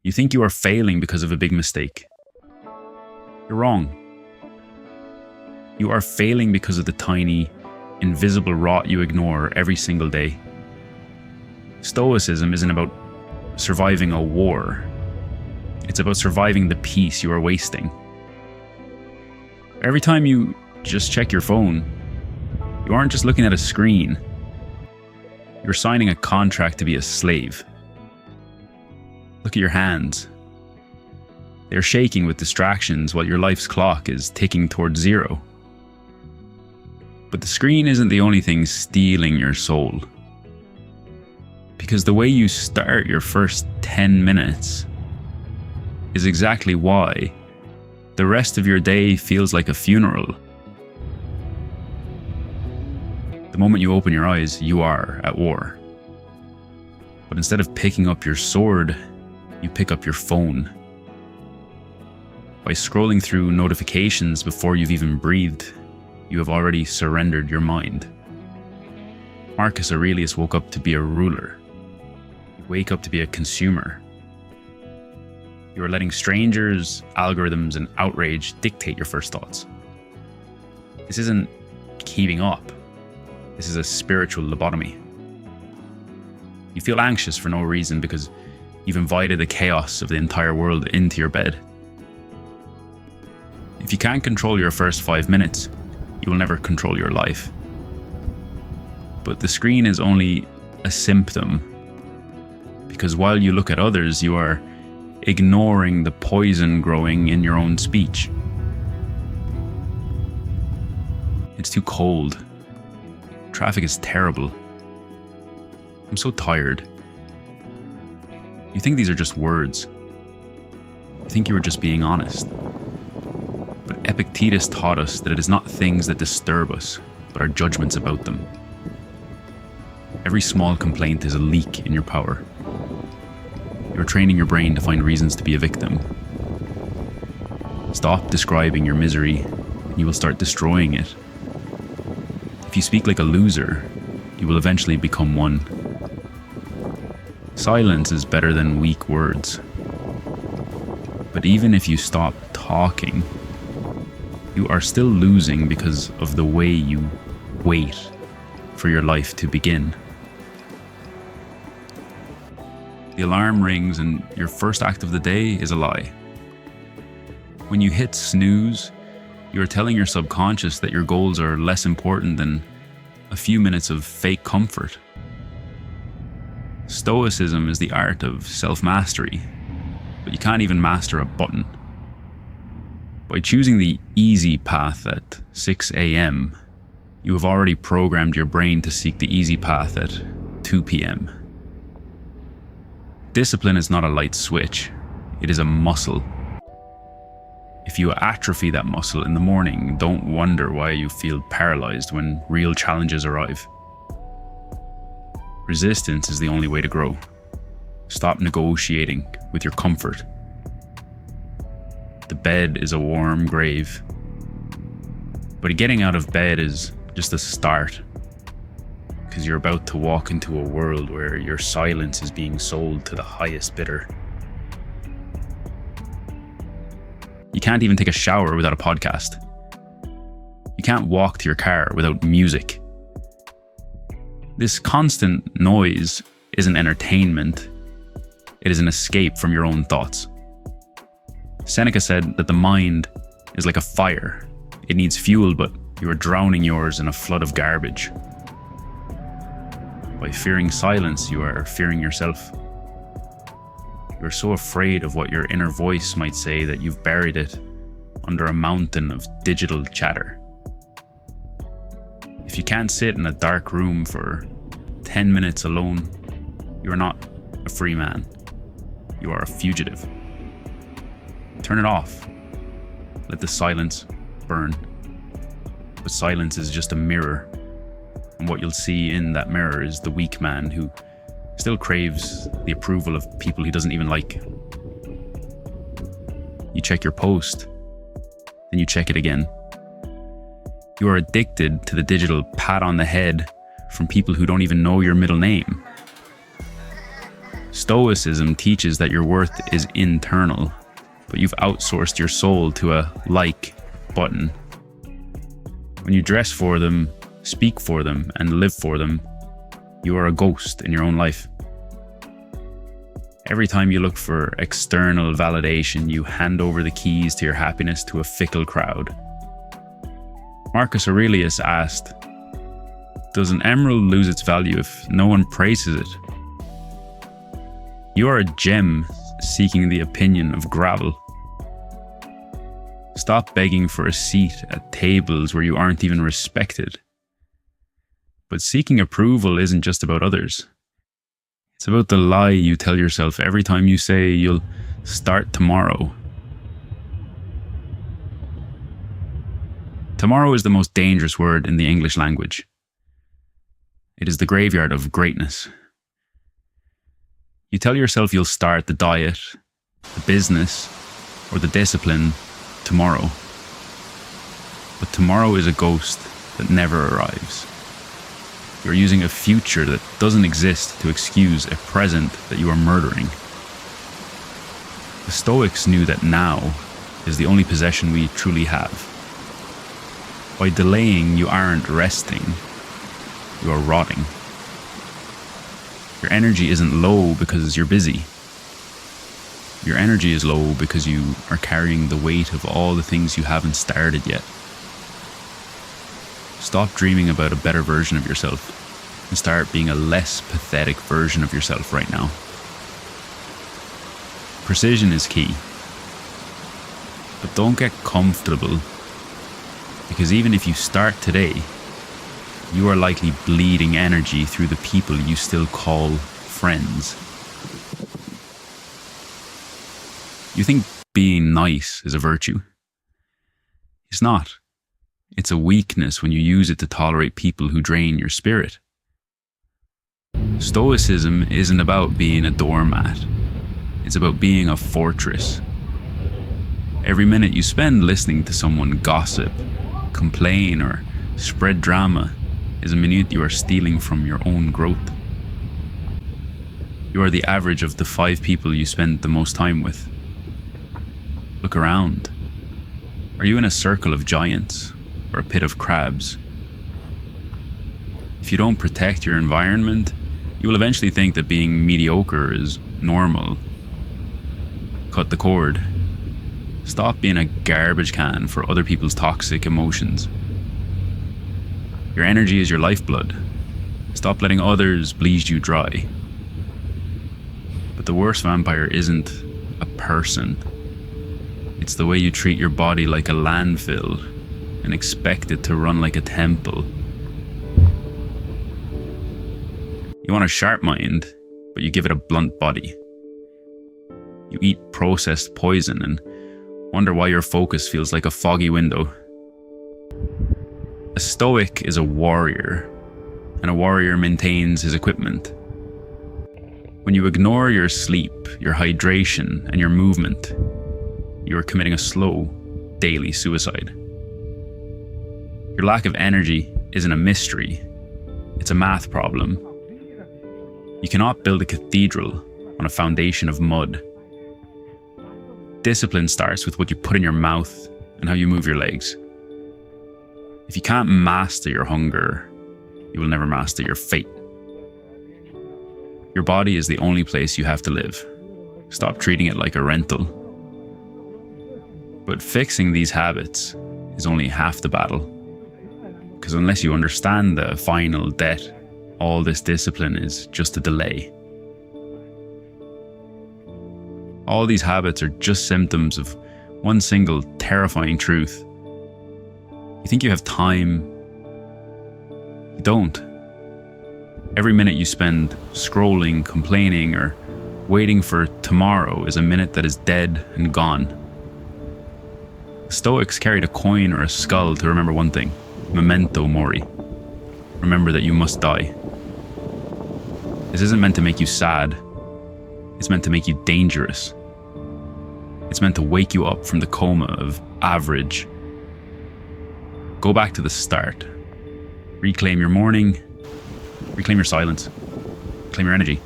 You think you are failing because of a big mistake. You're wrong. You are failing because of the tiny, invisible rot you ignore every single day. Stoicism isn't about surviving a war. It's about surviving the peace you are wasting. Every time you just check your phone, you aren't just looking at a screen. You're signing a contract to be a slave. Look at your hands. They're shaking with distractions while your life's clock is ticking towards zero. But the screen isn't the only thing stealing your soul. Because the way you start your first 10 minutes is exactly why the rest of your day feels like a funeral. The moment you open your eyes, you are at war. But instead of picking up your sword, you pick up your phone. By scrolling through notifications before you've even breathed, you have already surrendered your mind. Marcus Aurelius woke up to be a ruler. You wake up to be a consumer. You are letting strangers, algorithms, and outrage dictate your first thoughts. This isn't keeping up. This is a spiritual lobotomy. You feel anxious for no reason because you've invited the chaos of the entire world into your bed. If you can't control your first 5 minutes, you will never control your life. But the screen is only a symptom, because while you look at others, you are ignoring the poison growing in your own speech. It's too cold. Traffic is terrible. I'm so tired. You think these are just words. You think you were just being honest. But Epictetus taught us that it is not things that disturb us, but our judgments about them. Every small complaint is a leak in your power. You're training your brain to find reasons to be a victim. Stop describing your misery, and you will start destroying it. If you speak like a loser, you will eventually become one. Silence is better than weak words. But even if you stop talking, you are still losing because of the way you wait for your life to begin. The alarm rings and your first act of the day is a lie. When you hit snooze, you are telling your subconscious that your goals are less important than a few minutes of fake comfort. Stoicism is the art of self-mastery, but you can't even master a button. By choosing the easy path at 6 a.m., you have already programmed your brain to seek the easy path at 2 p.m. Discipline is not a light switch, it is a muscle. If you atrophy that muscle in the morning, don't wonder why you feel paralyzed when real challenges arrive. Resistance is the only way to grow. Stop negotiating with your comfort. The bed is a warm grave. But getting out of bed is just a start, because you're about to walk into a world where your silence is being sold to the highest bidder. You can't even take a shower without a podcast. You can't walk to your car without music. This constant noise isn't entertainment. It is an escape from your own thoughts. Seneca said that the mind is like a fire. It needs fuel, but you are drowning yours in a flood of garbage. By fearing silence, you are fearing yourself. You are so afraid of what your inner voice might say that you've buried it under a mountain of digital chatter. If you can't sit in a dark room for 10 minutes alone, you are not a free man. You are a fugitive. Turn it off. Let the silence burn. But silence is just a mirror. And what you'll see in that mirror is the weak man who still craves the approval of people he doesn't even like. You check your post, then you check it again. You are addicted to the digital pat on the head from people who don't even know your middle name. Stoicism teaches that your worth is internal, but you've outsourced your soul to a like button. When you dress for them, speak for them, and live for them, you are a ghost in your own life. Every time you look for external validation, you hand over the keys to your happiness to a fickle crowd. Marcus Aurelius asked, "Does an emerald lose its value if no one praises it?" You are a gem seeking the opinion of gravel. Stop begging for a seat at tables where you aren't even respected. But seeking approval isn't just about others. It's about the lie you tell yourself every time you say you'll start tomorrow. Tomorrow is the most dangerous word in the English language. It is the graveyard of greatness. You tell yourself you'll start the diet, the business, or the discipline tomorrow. But tomorrow is a ghost that never arrives. You're using a future that doesn't exist to excuse a present that you are murdering. The Stoics knew that now is the only possession we truly have. By delaying, you aren't resting, you are rotting. Your energy isn't low because you're busy. Your energy is low because you are carrying the weight of all the things you haven't started yet. Stop dreaming about a better version of yourself and start being a less pathetic version of yourself right now. Precision is key. But don't get comfortable, because even if you start today, you are likely bleeding energy through the people you still call friends. You think being nice is a virtue. It's not. It's a weakness when you use it to tolerate people who drain your spirit. Stoicism isn't about being a doormat. It's about being a fortress. Every minute you spend listening to someone gossip, complain, or spread drama is a minute you are stealing from your own growth. You are the average of the 5 people you spend the most time with. Look around. Are you in a circle of giants or a pit of crabs? If you don't protect your environment, you will eventually think that being mediocre is normal. Cut the cord. Stop being a garbage can for other people's toxic emotions. Your energy is your lifeblood. Stop letting others bleed you dry. But the worst vampire isn't a person. It's the way you treat your body like a landfill and expect it to run like a temple. You want a sharp mind, but you give it a blunt body. You eat processed poison and wonder why your focus feels like a foggy window. A Stoic is a warrior, and a warrior maintains his equipment. When you ignore your sleep, your hydration, and your movement, you are committing a slow, daily suicide. Your lack of energy isn't a mystery, it's a math problem. You cannot build a cathedral on a foundation of mud. Discipline starts with what you put in your mouth and how you move your legs. If you can't master your hunger, you will never master your fate. Your body is the only place you have to live. Stop treating it like a rental. But fixing these habits is only half the battle. Because unless you understand the final debt, all this discipline is just a delay. All these habits are just symptoms of one single terrifying truth. You think you have time. You don't. Every minute you spend scrolling, complaining, or waiting for tomorrow is a minute that is dead and gone. Stoics carried a coin or a skull to remember one thing: Memento Mori. Remember that you must die. This isn't meant to make you sad. It's meant to make you dangerous. It's meant to wake you up from the coma of average. Go back to the start. Reclaim your morning. Reclaim your silence. Reclaim your energy.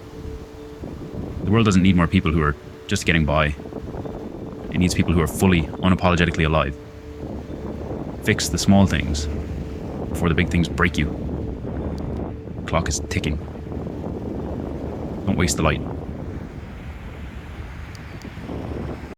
The world doesn't need more people who are just getting by. It needs people who are fully, unapologetically alive. Fix the small things before the big things break you. The clock is ticking. Don't waste the light.